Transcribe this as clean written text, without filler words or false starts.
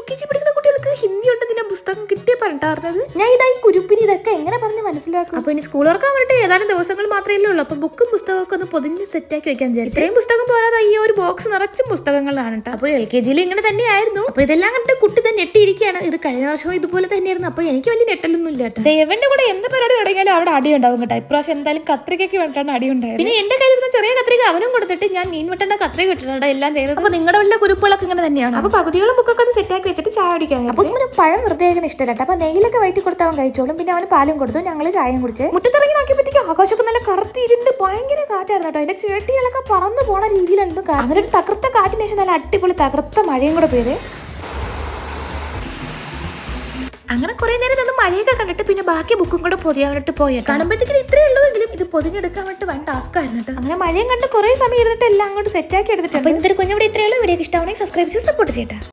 UKG പഠിക്കുന്ന കുട്ടികൾക്ക് ഹിന്ദി ഉണ്ടെന്ന് പുസ്തകം കിട്ടിയ പറഞ്ഞിട്ടായിരുന്നത്. ഞാൻ ഇതായി കുരുപ്പിന് ഇതൊക്കെ എങ്ങനെ പറഞ്ഞ് മനസ്സിലാക്കും? അപ്പൊ ഇനി സ്കൂൾ തുറക്കാൻ വേണ്ടിട്ട് ഏതാനും ദിവസങ്ങൾ മാത്രമേ ഉള്ളൂ. അപ്പൊ ബുക്കും പുസ്തകമൊക്കെ ഒന്ന് പൊതിഞ്ഞ് സെറ്റാക്കി വെക്കാൻ വിചാരിച്ചു. ഇത്രയും പുസ്തകം പോരാതെ ഈ ഒരു ബോക്സ് നിറച്ചും പുസ്തകങ്ങളാണ് കേട്ടോ. അപ്പൊ LKG ഇങ്ങനെ തന്നെയായിരുന്നു. അപ്പൊ ഇതെല്ലാം കണ്ടിട്ട് കുട്ടി തന്നെ ഞെട്ടിയിരിക്കുകയാണ്. ഇത് കഴിഞ്ഞ വർഷവും ഇതുപോലെ തന്നെയായിരുന്നു. അപ്പൊ എനിക്ക് വലിയ ഞെട്ടലൊന്നും ഇല്ല കേട്ടോ. ദേവന്റെ കൂടെ എന്ത് പരിപാടി തുടങ്ങിയാലും അവിടെ അടി ഉണ്ടാവും കേട്ടോ. ഇപ്രാവശ്യം എന്തായാലും കത്രികയ്ക്ക് വേണ്ടിയിട്ടാണ് അടി ഉണ്ടായത്. പിന്നെ എന്റെ കയ്യിൽ ചെറിയ കത്രിക അവനും കൊടുത്തിട്ട് ഞാൻ മീൻ വെട്ടേണ്ട കത്രിക കിട്ടുന്നുണ്ട് എല്ലാം ചെയ്തത്. അപ്പൊ നിങ്ങളുടെ വലിയ കുരുപ്പുകളൊക്കെ ഇങ്ങനെ തന്നെയാണ്. അപ്പൊ പകുതിയോളം ബുക്കൊക്കെ ഒന്ന് സെറ്റാക്കി വെച്ചിട്ട് ചായ കുടിക്കാൻ. അപ്പൊ പഴം വെറുതെ ഇഷ്ടമല്ല. അപ്പൊ നെയ്യിലൊക്കെ വയറ്റി കൊടുത്ത് അവൻ കഴിച്ചോളും. പിന്നെ അവന് പാലും കൊടുത്തു. ഞങ്ങള് ചായയും കുടിച്ച് മുറ്റത്തിറങ്ങി നോക്കിയപ്പോഴത്തേക്ക് ആകാശമൊക്കെ നല്ല കറുത്തിരുണ്ട് ഭയങ്കര കാറ്റായിരുന്നു കേട്ടോ. അതിന്റെ ചേട്ടികളൊക്കെ പറന്നു പോണ രീതിയിലുണ്ട്. അങ്ങനെ ഒരു തകർത്ത കാറ്റിന് ശേഷം നല്ല അടിപൊളി തകർത്ത മഴയും കൂടെ പെയ്ത് അങ്ങനെ കുറെ നേരം നിന്ന് മഴയൊക്കെ കണ്ടിട്ട് പിന്നെ ബാക്കി ബുക്കും കൂടെ പൊതിയാനിട്ട് പോയി. കാണുമ്പോഴത്തേക്ക് ഇത്രയേ ഉള്ളൂ എങ്കിലും ഇത് പൊതിഞ്ഞെടുക്കാൻ വേണ്ടി വൻ ടാസ്ക് ആയിരുന്നു കേട്ടോ. അങ്ങനെ മഴയും കണ്ട് കുറെ സമയം ഇരുന്നിട്ട് എല്ലാം അങ്ങോട്ട് സെറ്റാക്കി എടുത്തിട്ടുണ്ട്. അപ്പൊ ഇന്നൊരു കുഞ്ഞുകൂടെ ഇത്രയേ ഉള്ളൂ. വീഡിയോ ഇഷ്ടമാണെങ്കിൽ സബ്സ്ക്രൈബ് ചെയ്ത് സപ്പോർട്ട് ചെയ്യട്ടെ.